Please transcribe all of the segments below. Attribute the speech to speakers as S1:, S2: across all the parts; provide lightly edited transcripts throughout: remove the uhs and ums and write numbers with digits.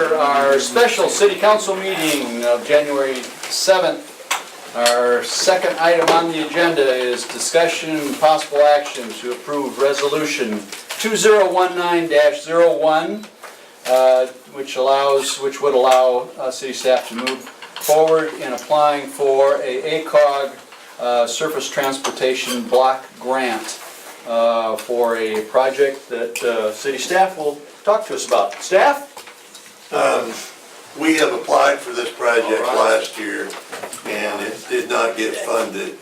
S1: order our special city council meeting of January 7th. Our second item on the agenda is discussion and possible action to approve resolution 2019-01, which would allow city staff to move forward in applying for a ACOG surface transportation block grant for a project that city staff will talk to us about. Staff?
S2: We have applied for this project last year and it did not get funded.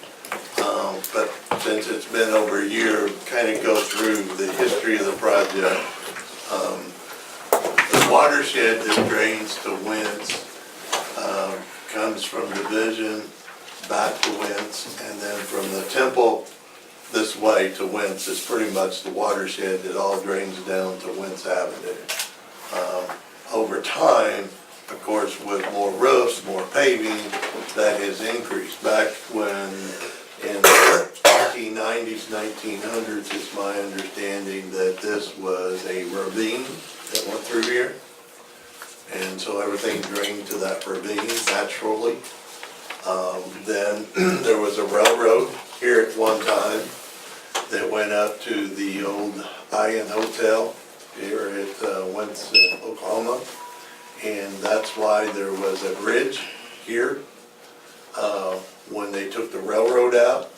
S2: But since it's been over a year, kind of go through the history of the project. The watershed that drains to Wentz comes from Division back to Wentz, and then from the Temple this way to Wentz is pretty much the watershed that all drains down to Wentz Avenue. Over time, of course, with more roofs, more paving, that has increased. Back when in the 1990s, 1900s, it's my understanding that this was a ravine that went through here. And so everything drained to that ravine naturally. Then there was a railroad here at one time that went up to the old Iron Hotel here at Wentz, Oklahoma. And that's why there was a bridge here. When they took the railroad out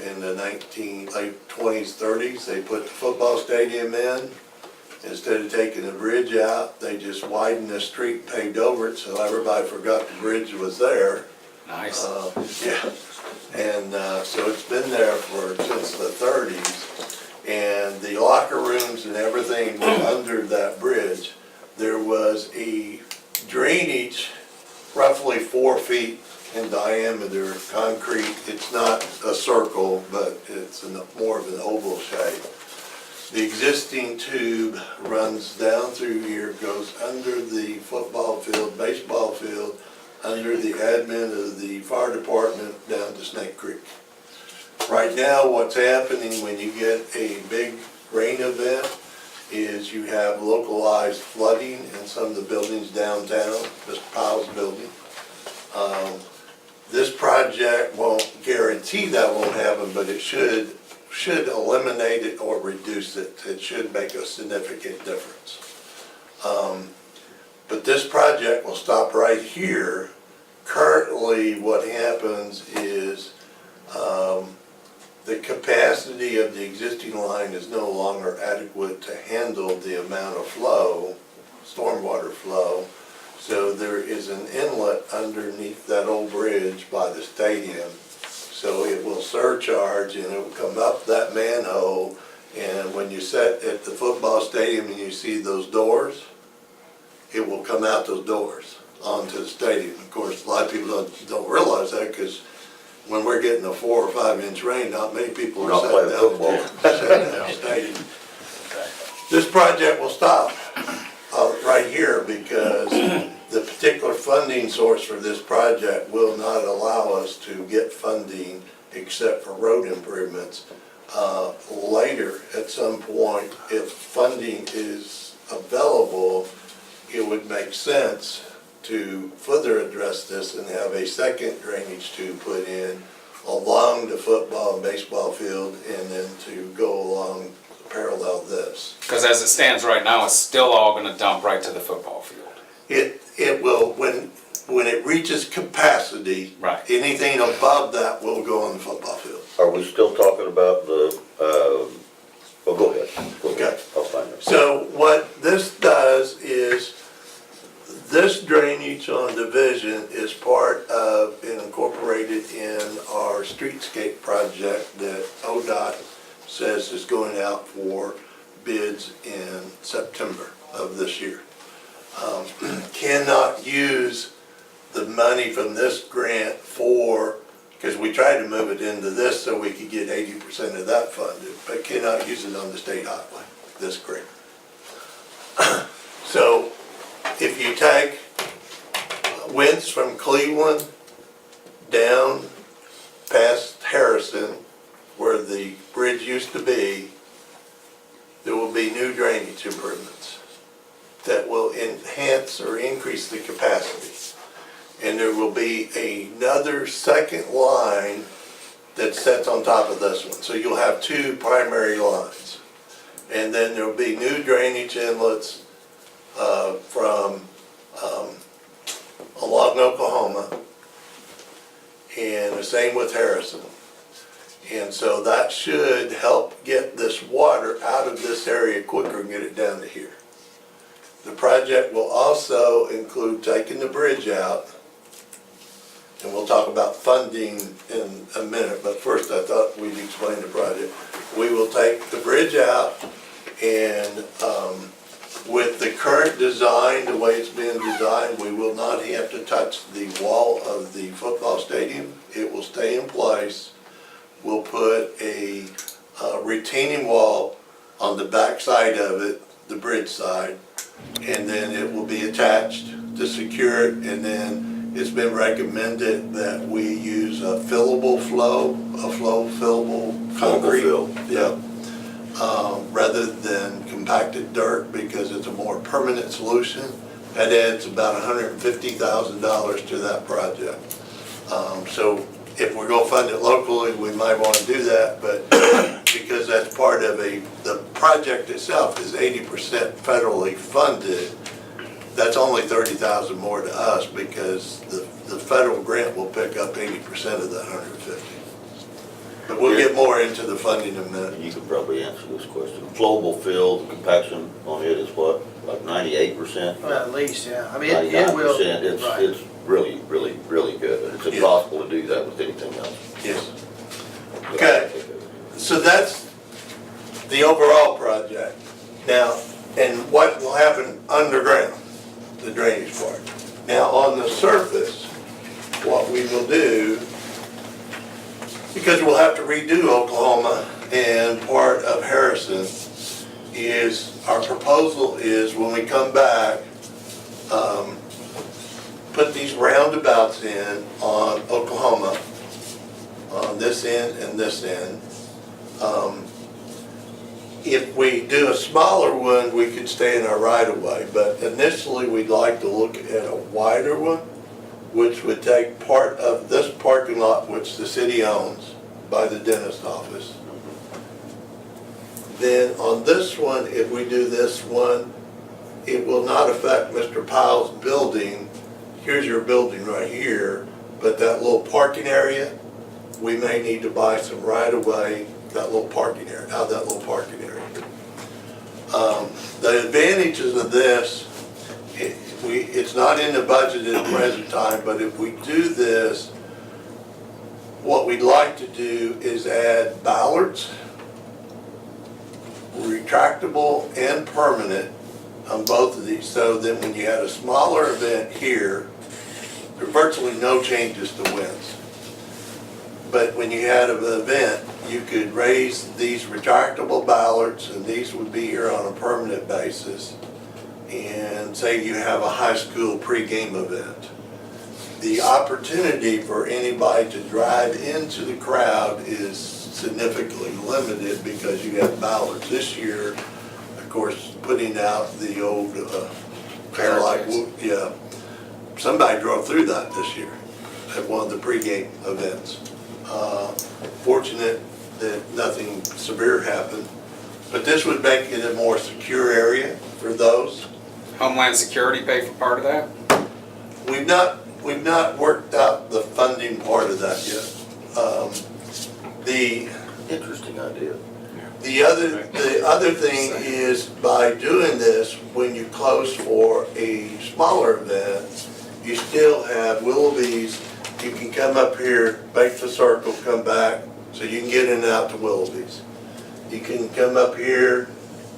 S2: in the late 20s, 30s, they put the football stadium in. Instead of taking the bridge out, they just widened the street and paved over it, so everybody forgot the bridge was there.
S1: Nice.
S2: Yeah, and so it's been there since the 30s. And the locker rooms and everything were under that bridge. There was a drainage roughly 4 feet in diameter, concrete. It's not a circle, but it's more of an oval shape. The existing tube runs down through here, goes under the football field, baseball field, under the admin of the fire department down to Snake Creek. Right now, what's happening when you get a big rain event is you have localized flooding in some of the buildings downtown, Mr. Pyle's building. This project won't guarantee that won't happen, but it should eliminate it or reduce it. It should make a significant difference. But this project will stop right here. Currently, what happens is the capacity of the existing line is no longer adequate to handle the amount of flow, stormwater flow. So there is an inlet underneath that old bridge by the stadium. So it will surcharge and it will come up that manhole, and when you sit at the football stadium and you see those doors, it will come out those doors onto the stadium. Of course, a lot of people don't realize that, because when we're getting a 4 or 5 inch rain, not many people are sitting down in the stadium. This project will stop right here because the particular funding source for this project will not allow us to get funding except for road improvements. Later, at some point, if funding is available, it would make sense to further address this and have a second drainage tube put in along the football and baseball field, and then to go along parallel this.
S3: Because as it stands right now, it's still all going to dump right to the football field.
S2: It will, when it reaches capacity,
S3: right,
S2: anything above that will go on the football field.
S4: Are we still talking about the, well, go ahead.
S2: Okay.
S4: I'll find it.
S2: So what this does is, this drainage on Division is part of and incorporated in our streetscape project that ODOT says is going out for bids in September of this year. Cannot use the money from this grant because we tried to move it into this so we could get 80% of that funded, but cannot use it on the state highway, this grant. So if you take Wentz from Cleveland down past Harrison, where the bridge used to be, there will be new drainage improvements that will increase the capacity. And there will be another second line that sits on top of this one. So you'll have two primary lines. And then there'll be new drainage inlets from along Oklahoma, and the same with Harrison. And so that should help get this water out of this area quicker and get it down to here. The project will also include taking the bridge out, and we'll talk about funding in a minute, but first I thought we'd explain the project. We will take the bridge out, and with the current design, the way it's been designed, we will not have to touch the wall of the football stadium. It will stay in place. We'll put a retaining wall on the back side of it, the bridge side, and then it will be attached to secure it, and then it's been recommended that we use a fillable fillable concrete.
S4: Fill.
S2: Yeah. Rather than compacted dirt, because it's a more permanent solution. That adds about $150,000 to that project. So if we're gonna fund it locally, we might wanna do that, but because that's part of the project itself is 80% federally funded, that's only $30,000 more to us, because the federal grant will pick up 80% of that 150. But we'll get more into the funding in a minute.
S4: And you could probably answer this question. Flowable fill, the compaction on it is what, like 98%?
S5: Well, at least, yeah. I mean, it will.
S4: 99%,
S5: Right.
S4: it's really, really, really good. And it's impossible to do that with anything else.
S2: Yes. Okay, so that's the overall project. Now, and what will happen underground, the drainage part. Now, on the surface, what we will do, because we'll have to redo Oklahoma and part of Harrison, is our proposal is when we come back, put these roundabouts in on Oklahoma, on this end and this end. If we do a smaller one, we could stay in our right of way, but initially we'd like to look at a wider one, which would take part of this parking lot, which the city owns, by the dentist office. Then on this one, if we do this one, it will not affect Mr. Pyle's building. Here's your building right here, but that little parking area, we may need to buy some right of way, that little parking area, out of that little parking area. The advantages of this, it's not in the budget at the present time, but if we do this, what we'd like to do is add ballards, retractable and permanent on both of these, so that when you had a smaller event here, there are virtually no changes to winds. But when you had an event, you could raise these retractable ballards, and these would be here on a permanent basis. And say you have a high school pregame event. The opportunity for anybody to drive into the crowd is significantly limited because you have ballards. This year, of course, putting out the old airline, yeah. Somebody drove through that this year at one of the pregame events. Fortunate that nothing severe happened, but this would make it a more secure area for those.
S3: Homeland Security pay for part of that?
S2: We've not worked out the funding part of that yet. The
S4: Interesting idea.
S2: The other thing is, by doing this, when you close for a smaller event, you still have Willoughby's. You can come up here, make the circle, come back, so you can get in and out to Willoughby's. You can come up here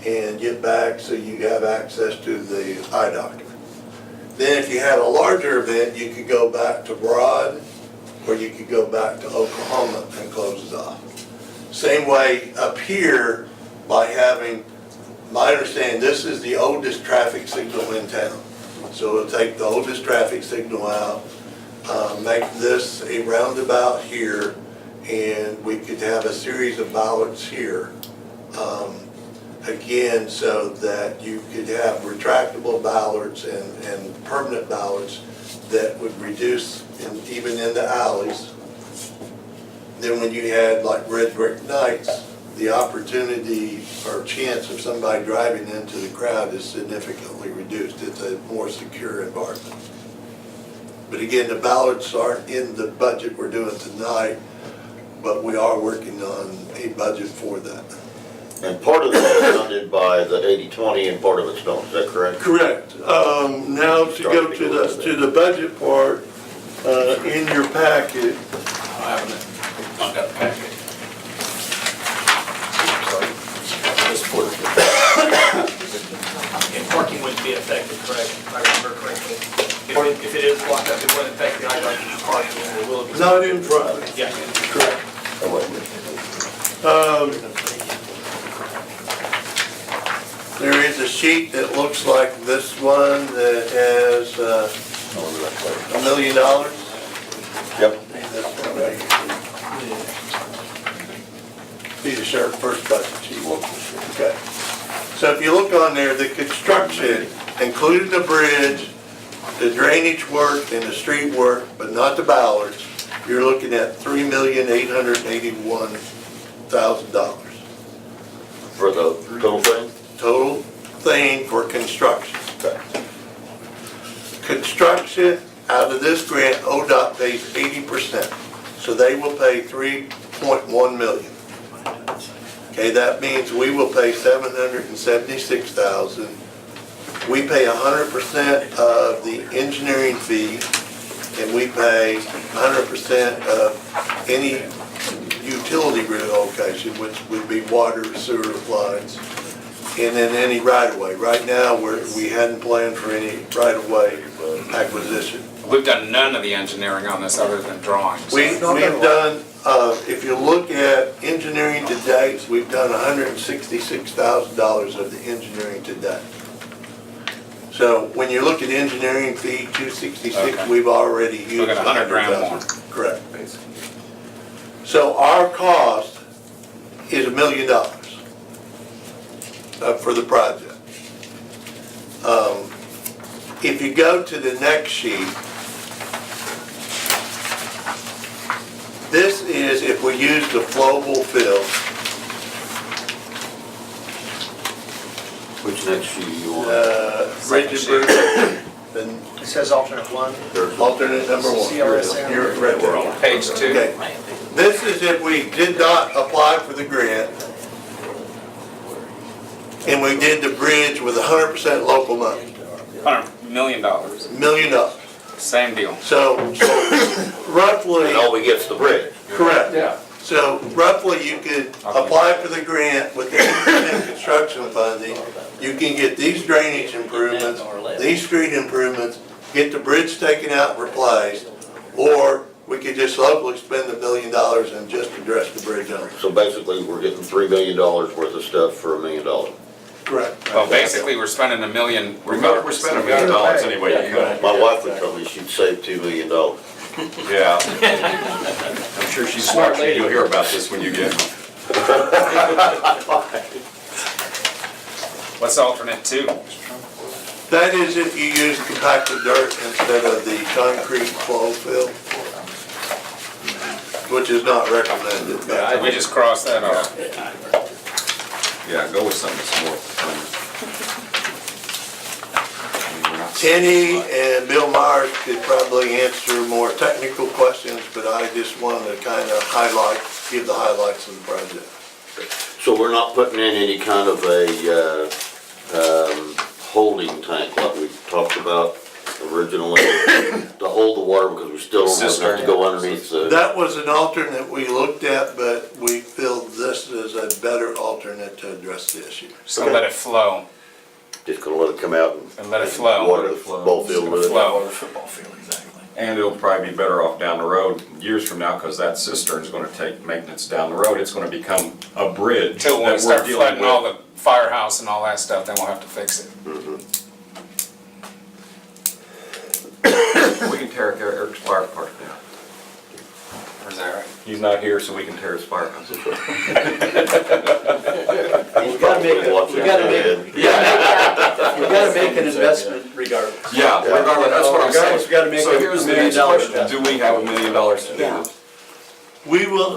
S2: and get back so you have access to the eye doctor. Then if you had a larger event, you could go back to Broad, or you could go back to Oklahoma and close it off. Same way up here, by having, my understanding, this is the oldest traffic signal in town. So it'll take the oldest traffic signal out, make this a roundabout here, and we could have a series of ballards here. again, so that you could have retractable bollards and permanent bollards that would reduce, even in the alleys. Then when you had like red brick nights, the opportunity or chance of somebody driving into the crowd is significantly reduced. It's a more secure environment. But again, the ballots aren't in the budget we're doing tonight, but we are working on a budget for that.
S4: And part of it is funded by the 80/20 and part of it's not, is that correct?
S2: Correct. Now to go to the budget part, in your packet,
S3: I haven't, not got the packet.
S5: And parking wouldn't be affected, correct, if I remember correctly? If it is blocked up, it wouldn't affect the IDOT parking, it will be.
S2: not in front.
S5: Yeah.
S2: Correct. There is a sheet that looks like this one that has $1 million.
S4: Yep.
S2: Be the sheriff's first budget sheet. Okay. So if you look on there, the construction, including the bridge, the drainage work and the street work, but not the ballards, you're looking at $3,881,000.
S4: For the total thing?
S2: Total thing for construction.
S4: Okay.
S2: Construction, out of this grant, ODOT pays 80%. So they will pay $3.1 million. Okay, that means we will pay $776,000. We pay 100% of the engineering fee, and we pay 100% of any utility relocation, which would be water, sewer lines, and then any right-of-way. Right now, we hadn't planned for any right-of-way acquisition.
S3: We've done none of the engineering on this other than drawings.
S2: We've done, if you look at engineering to date, we've done $166,000 of the engineering to date. So when you look at engineering fee, 266,
S3: Okay.
S2: we've already used
S3: Look at 100 grand more.
S2: Correct. So our cost is $1 million for the project. If you go to the next sheet, this is if we use the flowable fill.
S4: Which next sheet you want?
S2: Bridge and Bridge, then
S5: It says alternate one.
S2: alternate number one.
S5: CRSM.
S2: You're right there.
S3: Page 2.
S2: Okay. This is if we did not apply for the grant, and we did the bridge with 100% local money,
S3: $100 million.
S2: $1 million.
S3: Same deal.
S2: So roughly,
S4: And all we get's the bridge.
S2: correct.
S1: Yeah.
S2: So roughly, you could apply for the grant with the 80% construction funding. You can get these drainage improvements, these street improvements, get the bridge taken out and replaced, or we could just locally spend $1 million and just address the bridge on it.
S4: So basically, we're getting $3 million worth of stuff for $1 million.
S2: Correct.
S3: Well, basically, we're spending $1 million
S6: We're spending $1 million anyway.
S4: My wife would tell me she'd save $2 million.
S6: Yeah. I'm sure she's
S1: Smart
S6: watching,
S1: lady.
S6: you'll hear about this when you get home.
S3: What's alternate 2?
S2: That is if you use compacted dirt instead of the concrete flow fill, which is not recommended. but-
S3: We just crossed that off.
S6: Yeah, go with something that's more.
S2: Kenny and Bill Myers could probably answer more technical questions, but I just wanted to kind of give the highlights of the project.
S4: So we're not putting in any kind of a holding tank like we talked about originally to hold the water because we still don't have enough to go underneath the.
S2: That was an alternate we looked at, but we feel this is a better alternate to address the issue.
S3: So let it flow.
S4: Just gonna let it come out
S3: And let it flow.
S4: water the ball field with it.
S3: Flow.
S5: Football field, exactly.
S6: And it'll probably be better off down the road, years from now, because that cistern's gonna take maintenance down the road. It's gonna become a bridge
S3: Till when we
S6: that
S3: start
S6: we're dealing
S3: flooding all
S6: with.
S3: the firehouse and all that stuff, then we'll have to fix it.
S6: We can tear Eric's fire park down.
S3: Is that Right.
S6: He's not here, so we can tear his firehouse.
S1: We gotta make an investment regardless.
S6: Yeah, regardless, that's what I'm
S1: Regardless, we gotta make
S6: saying. So
S1: a
S6: here's the
S1: $1
S6: next
S1: million
S6: question,
S1: investment.
S6: do we have $1 million to do this?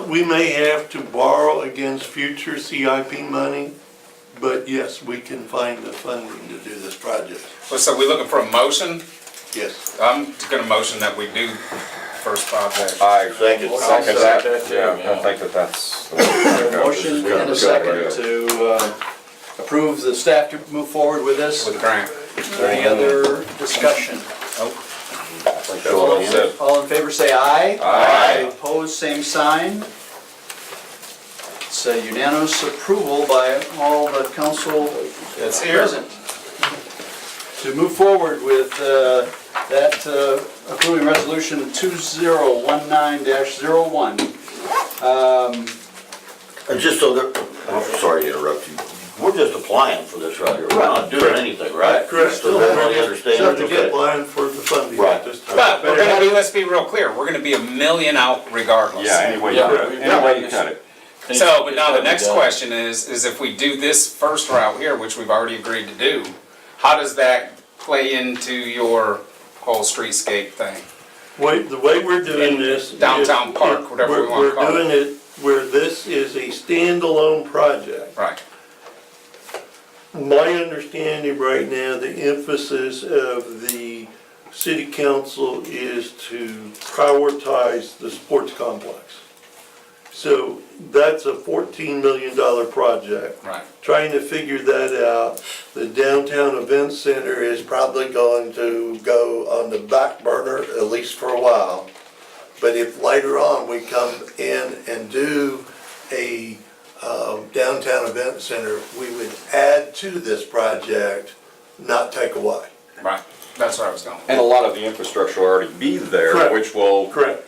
S2: We may have to borrow against future CIP money, but yes, we can find the funding to do this project.
S3: Well, so we're looking for a motion?
S2: Yes.
S3: I'm gonna motion that we do first project.
S6: I
S4: Second.
S6: second that, yeah, I think that's. the way to go.
S1: Motion and a second to approve the staff to move forward with this.
S3: With grant.
S1: Is there any other discussion?
S4: Show of hands.
S1: All in favor say aye.
S6: Aye.
S1: Opposed, same sign. It's a unanimous approval by all the council
S3: It's here.
S1: present. To move forward with that approving resolution 2019-01.
S4: And just so that, I'm sorry to interrupt you, we're just applying for this right here, we're not doing anything, right?
S2: Correct.
S4: So everybody understands?
S1: Still have to get it.
S2: Applying for the funding
S4: Right.
S2: at this time.
S3: But we're gonna be, let's be real clear, we're gonna be $1 million out regardless.
S6: Yeah, anyway, you cut it.
S3: So, but now the next question is if we do this first route here, which we've already agreed to do, how does that play into your whole streetscape thing?
S2: The way we're doing this. is-
S3: Downtown park, whatever we wanna call it.
S2: We're doing it where this is a standalone project.
S3: Right,
S2: My understanding right now, the emphasis of the city council is to prioritize the sports complex. So that's a $14 million project.
S3: right.
S2: Trying to figure that out. The downtown event center is probably going to go on the back burner, at least for a while. But if later on we come in and do a downtown event center, we would add to this project, not take away.
S3: Right, that's where I was going.
S6: And a lot of the infrastructure will already be there,
S2: Correct.
S6: which will
S2: Correct.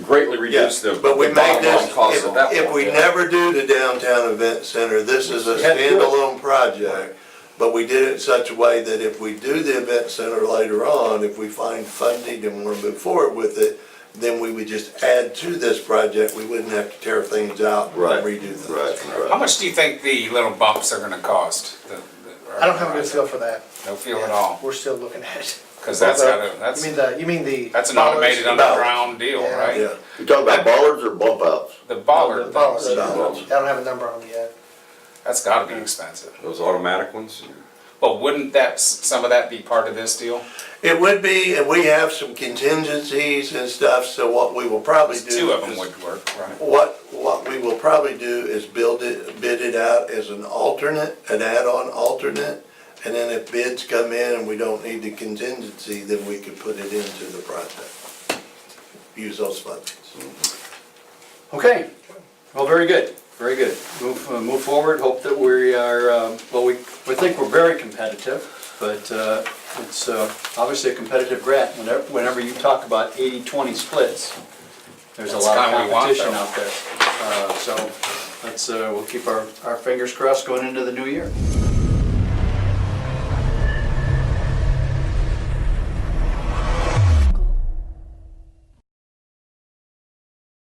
S6: greatly reduce the
S2: But we
S6: the
S2: make
S6: bottom line
S2: this,
S6: cost at that
S2: if
S6: point.
S2: we never do the downtown event center, this is a standalone project. But we did it in such a way that if we do the event center later on, if we find funding and want to move forward with it, then we would just add to this project. We wouldn't have to tear things out and
S4: Right.
S2: redo things.
S4: Right,
S3: How
S4: right.
S3: much do you think the little bumps are gonna cost?
S7: I don't have a good feel for that.
S3: No feel at all,
S7: We're still looking at it.
S3: cause that's gotta,
S7: You mean the?
S3: that's an automated
S7: bollards?
S3: underground deal,
S7: Yeah.
S3: right?
S2: Yeah.
S4: You talking about bollards or bump outs?
S3: The bollard
S7: The bollards.
S3: things,
S7: I don't have a number on it yet.
S3: that's gotta be expensive.
S6: Those automatic ones?
S3: But wouldn't that, some of that be part of this deal?
S2: It would be, and we have some contingencies and stuff, so what we will probably do.
S3: Two of them
S2: is-
S3: would work, right?
S2: What we will probably do is bid it out as an alternate, an add-on alternate, and then if bids come in and we don't need the contingency, then we could put it into the project. Use those funds.
S1: Okay, well, very good, very good. Move forward, hope that we are, well, we think we're very competitive, but it's obviously a competitive grant. Whenever you talk about 80-20 splits, there's a
S3: That's
S1: lot of
S3: kinda what we want,
S1: competition
S3: though.
S1: out there. So we'll keep our fingers crossed going into the new year.